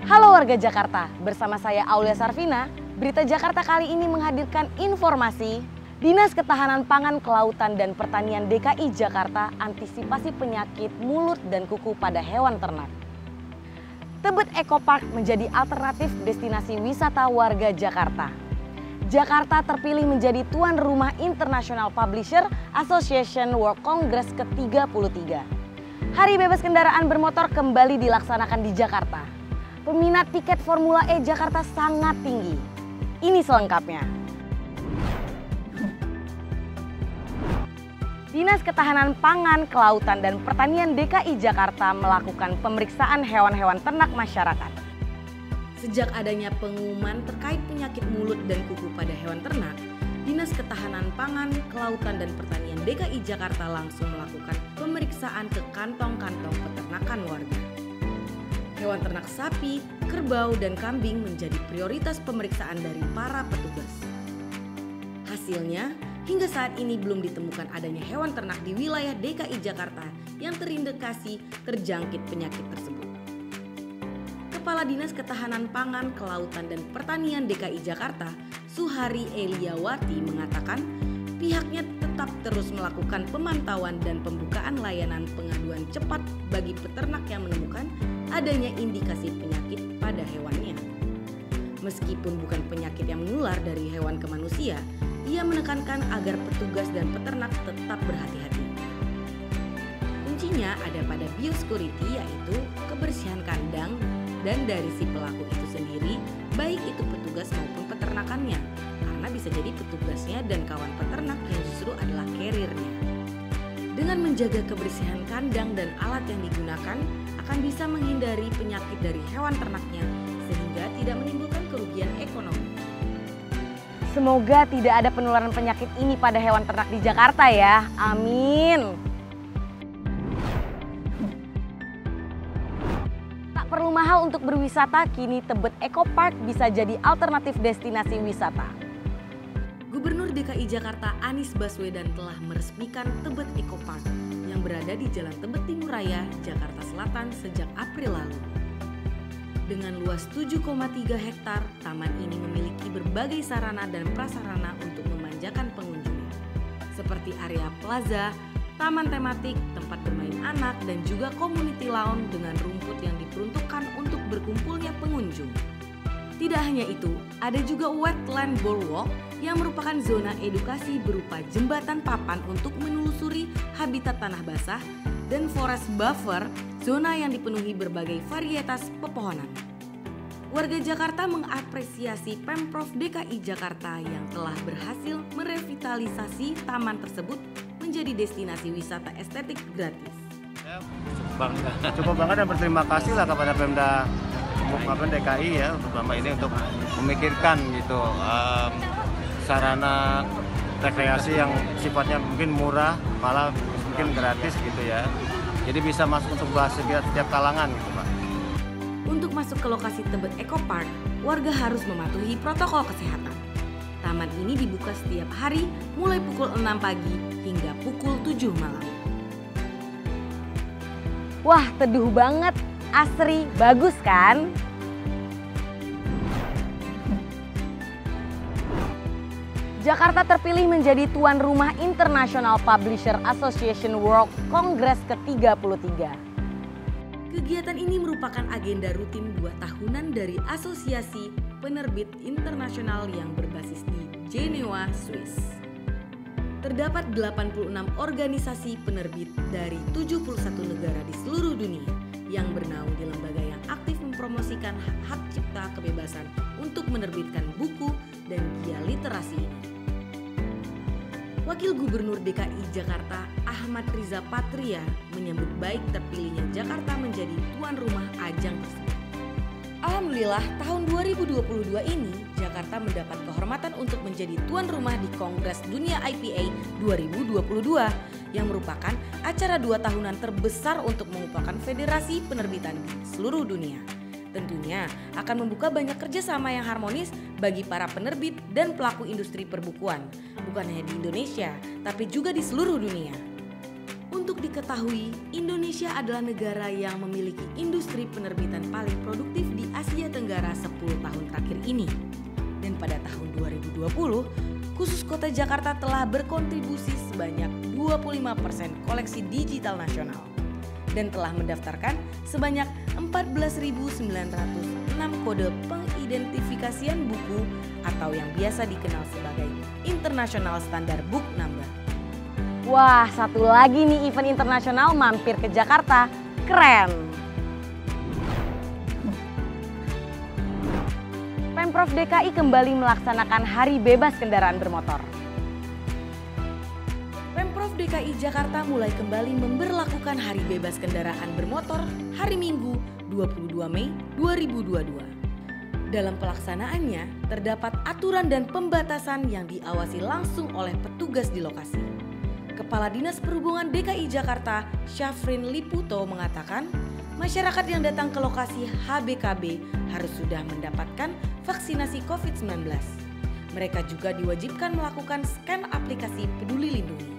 Halo warga Jakarta, bersama saya Aulia Sarvina. Berita Jakarta kali ini menghadirkan informasi Dinas Ketahanan Pangan, Kelautan dan Pertanian DKI Jakarta antisipasi penyakit mulut dan kuku pada hewan ternak. Tebet Eco Park menjadi alternatif destinasi wisata warga Jakarta. Jakarta terpilih menjadi tuan rumah International Publisher Association World Congress ke-33. Hari bebas kendaraan bermotor kembali dilaksanakan di Jakarta. Peminat tiket Formula E Jakarta sangat tinggi. Ini selengkapnya. Dinas Ketahanan Pangan, Kelautan dan Pertanian DKI Jakarta melakukan pemeriksaan hewan-hewan ternak masyarakat. Sejak adanya pengumuman terkait penyakit mulut dan kuku pada hewan ternak, Dinas Ketahanan Pangan, Kelautan dan Pertanian DKI Jakarta langsung melakukan pemeriksaan ke kantong-kantong peternakan warga. Hewan ternak sapi, kerbau, dan kambing menjadi prioritas pemeriksaan dari para petugas. Hasilnya, hingga saat ini belum ditemukan adanya hewan ternak di wilayah DKI Jakarta yang terindikasi terjangkit penyakit tersebut. Kepala Dinas Ketahanan Pangan, Kelautan dan Pertanian DKI Jakarta, Suhari Eliawati mengatakan pihaknya tetap terus melakukan pemantauan dan pembukaan layanan pengaduan cepat bagi peternak yang menemukan adanya indikasi penyakit pada hewannya. Meskipun bukan penyakit yang menular dari hewan ke manusia, ia menekankan agar petugas dan peternak tetap berhati-hati. Kuncinya ada pada biosecurity, yaitu kebersihan kandang dan dari si pelaku itu sendiri, baik itu petugas maupun peternakannya, karena bisa jadi petugasnya dan kawan peternak yang justru adalah carrier-nya. Dengan menjaga kebersihan kandang dan alat yang digunakan, akan bisa menghindari penyakit dari hewan ternaknya sehingga tidak menimbulkan kerugian ekonomi. Semoga tidak ada penularan penyakit ini pada hewan ternak di Jakarta ya. Amin. Tak perlu mahal untuk berwisata, kini Tebet Eco Park bisa jadi alternatif destinasi wisata. Gubernur DKI Jakarta Anies Baswedan telah meresmikan Tebet Eco Park yang berada di Jalan Tebet Timur Raya, Jakarta Selatan sejak April lalu. Dengan luas 7,3 hektar, taman ini memiliki berbagai sarana dan prasarana untuk memanjakan pengunjung, seperti area plaza, taman tematik, tempat bermain anak, dan juga community lawn dengan rumput yang diperuntukkan untuk berkumpulnya pengunjung. Tidak hanya itu, ada juga wetland boardwalk yang merupakan zona edukasi berupa jembatan papan untuk menelusuri habitat tanah basah, dan forest buffer, zona yang dipenuhi berbagai varietas pepohonan. Warga Jakarta mengapresiasi Pemprov DKI Jakarta yang telah berhasil merevitalisasi taman tersebut menjadi destinasi wisata estetik gratis. Cukup bangga dan berterima kasih lah kepada Pemda DKI ya, terutama ini untuk memikirkan gitu sarana rekreasi yang sifatnya mungkin murah, malah mungkin gratis gitu ya. Jadi bisa masuk untuk setiap kalangan gitu Pak. Untuk masuk ke lokasi Tebet Eco Park, warga harus mematuhi protokol kesehatan. Taman ini dibuka setiap hari mulai pukul 6 pagi hingga pukul 7 malam. Wah, teduh banget, asri, bagus kan? Jakarta terpilih menjadi tuan rumah International Publisher Association World Congress ke-33. Kegiatan ini merupakan agenda rutin 2 tahunan dari Asosiasi Penerbit Internasional yang berbasis di Jenewa, Swiss. Terdapat 86 organisasi penerbit dari 71 negara di seluruh dunia yang bernaung di lembaga yang aktif mempromosikan hak cipta kebebasan untuk menerbitkan buku dan giat literasi ini. Wakil Gubernur DKI Jakarta Ahmad Riza Patria menyambut baik terpilihnya Jakarta menjadi tuan rumah ajang tersebut. Alhamdulillah, tahun 2022 ini Jakarta mendapat kehormatan untuk menjadi tuan rumah di Kongres Dunia IPA 2022 yang merupakan acara 2 tahunan terbesar untuk mengumpulkan federasi penerbitan di seluruh dunia. Tentunya akan membuka banyak kerjasama yang harmonis bagi para penerbit dan pelaku industri perbukuan, bukan hanya di Indonesia, tapi juga di seluruh dunia. Untuk diketahui, Indonesia adalah negara yang memiliki industri penerbitan paling produktif di Asia 2020, khusus Kota Jakarta telah berkontribusi sebanyak 25% koleksi digital nasional dan telah mendaftarkan sebanyak 14.906 kode pengidentifikasian buku atau yang biasa dikenal sebagai International Standard Book Number. Wah, satu lagi nih event internasional mampir ke Jakarta. Keren! Pemprov DKI kembali melaksanakan Hari Bebas Kendaraan Bermotor. Pemprov DKI Jakarta mulai kembali memberlakukan Hari Bebas Kendaraan Bermotor hari Minggu 22 Mei 2022. Dalam pelaksanaannya, terdapat aturan dan pembatasan yang diawasi langsung oleh petugas di lokasi. Kepala Dinas Perhubungan DKI Jakarta, Syafrin Liputo mengatakan, masyarakat yang datang ke lokasi HBKB harus sudah mendapatkan vaksinasi COVID-19. Mereka juga diwajibkan melakukan scan aplikasi Peduli Lindungi.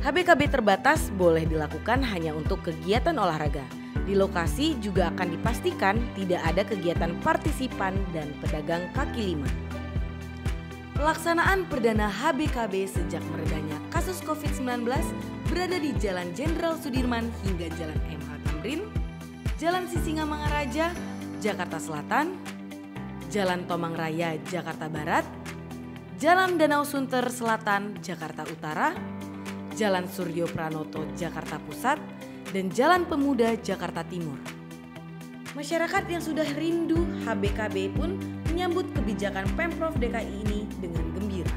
HBKB terbatas boleh dilakukan hanya untuk kegiatan olahraga. Di lokasi juga akan dipastikan tidak ada kegiatan partisipan dan pedagang kaki lima. Pelaksanaan perdana HBKB sejak meredanya kasus COVID-19 berada di Jalan Jenderal Sudirman hingga Jalan MH Tamrin, Jalan Sisingamangaraja, Jakarta Selatan, Jalan Tomang Raya, Jakarta Barat, Jalan Danau Sunter Selatan, Jakarta Utara, Jalan Suryo Pranoto, Jakarta Pusat, dan Jalan Pemuda, Jakarta Timur. Masyarakat yang sudah rindu HBKB pun menyambut kebijakan Pemprov DKI ini dengan gembira.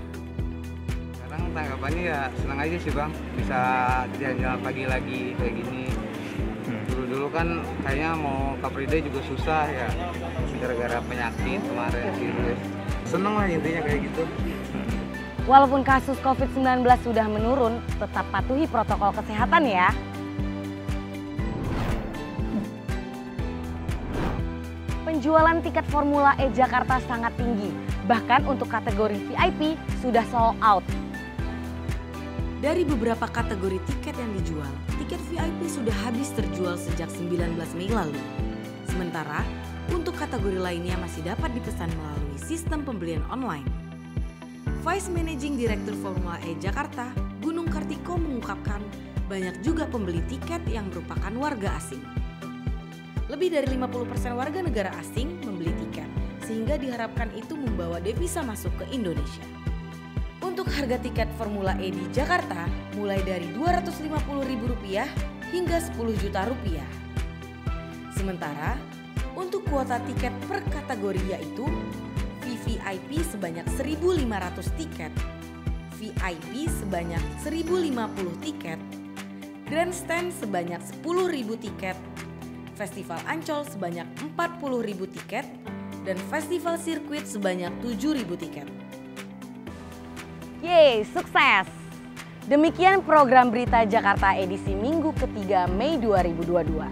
Sekarang tanggapannya ya senang aja sih Bang, bisa jalan-jalan pagi lagi kayak gini. Dulu kan kayaknya mau Car Free Day juga susah ya, gara-gara penyakit kemarin virus. Seneng lah intinya kayak gitu. Walaupun kasus COVID-19 sudah menurun, tetap patuhi protokol kesehatan ya. Penjualan tiket Formula E Jakarta sangat tinggi, bahkan untuk kategori VIP sudah sold out. Dari beberapa kategori tiket yang dijual, tiket VIP sudah habis terjual sejak 19 Mei lalu. Sementara, untuk kategori lainnya masih dapat dipesan melalui sistem pembelian online. Vice Managing Director Formula E Jakarta, Gunung Kartiko mengungkapkan banyak juga pembeli tiket yang merupakan warga asing. Lebih dari 50% warga negara asing membeli tiket, sehingga diharapkan itu membawa devisa masuk ke Indonesia. Untuk harga tiket Formula E di Jakarta mulai dari Rp250.000 hingga Rp10 juta. Sementara untuk kuota tiket per kategori yaitu VVIP sebanyak 1.500 tiket, VIP sebanyak 1.050 tiket, Grandstand sebanyak 10.000 tiket, Festival Ancol sebanyak 40.000 tiket, dan Festival Sirkuit sebanyak 7.000 tiket. Yeay, sukses! Demikian program Berita Jakarta edisi Minggu ketiga Mei 2022.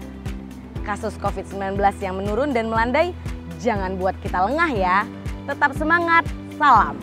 Kasus COVID-19 yang menurun dan melandai, jangan buat kita lengah ya. Tetap semangat, salam!